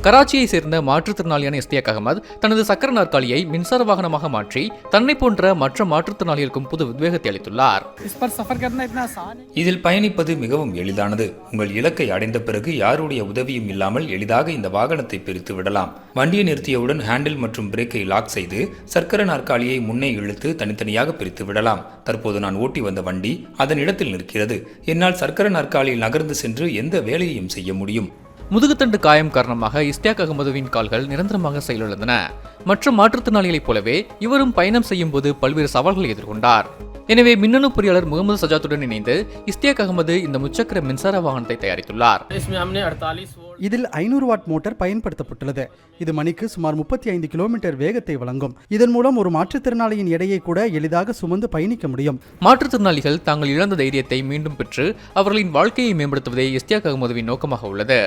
கராச்சியை சேர்ந்த மாற்றுத்திறனாளியான இஸ்தியாக் அகமது தனது சக்கர நாற்காலியை மின்சார வாகனமாக மாற்றி தன்னை போன்ற மற்ற மாற்றுத்திறனாளிகளுக்கும் புது உத்வேகத்தை அளித்துள்ளார். இதில் பயணிப்பது மிகவும் எளிதானது. உங்கள் இலக்கை அடைந்த பிறகு யாருடைய உதவியும் இல்லாமல் எளிதாக இந்த வாகனத்தை பிரித்து விடலாம். வண்டியை நிறுத்தியவுடன் ஹேண்டில் மற்றும் பிரேக்கை லாக் செய்து சக்கர நாற்காலியை முன்னே இழுத்து தனித்தனியாக பிரித்து விடலாம். தற்போது நான் ஓட்டி வந்த வண்டி அதன் இடத்தில் நிற்கிறது. என்னால் சக்கர நாற்காலியில் நகர்ந்து சென்று எந்த வேலையையும் செய்ய முடியும். முதுகுத்தண்டு காயம் காரணமாக இஸ்தியாக் அகமதுவின் கால்கள் நிரந்தரமாக செயலிழந்தன. மற்ற மாற்றுத்திறனாளிகளைப் போலவே இவரும் பயணம் செய்யும் போது பல்வேறு சவால்களை எதிர்கொண்டார். எனவே மின்னணு பொறியாளர் முகமது சஜாத்துடன் இணைந்து இஸ்தியாக் அகமது இந்த முச்சக்கர மின்சார வாகனத்தை தயாரித்துள்ளார். இதில் 500 வாட் மோட்டார் பயன்படுத்தப்பட்டுள்ளது. இது மணிக்கு சுமார் 35 கிலோமீட்டர் வேகத்தை வழங்கும். இதன் மூலம் ஒரு மாற்றுத்திறனாளியின் எடையை கூட எளிதாக சுமந்து பயணிக்க முடியும். மாற்றுத்திறனாளிகள் தாங்கள் இழந்த தைரியத்தை மீண்டும் பெற்று அவர்களின் வாழ்க்கையை மேம்படுத்துவதே இஸ்தியாக் அகமதுவின் நோக்கமாக உள்ளது.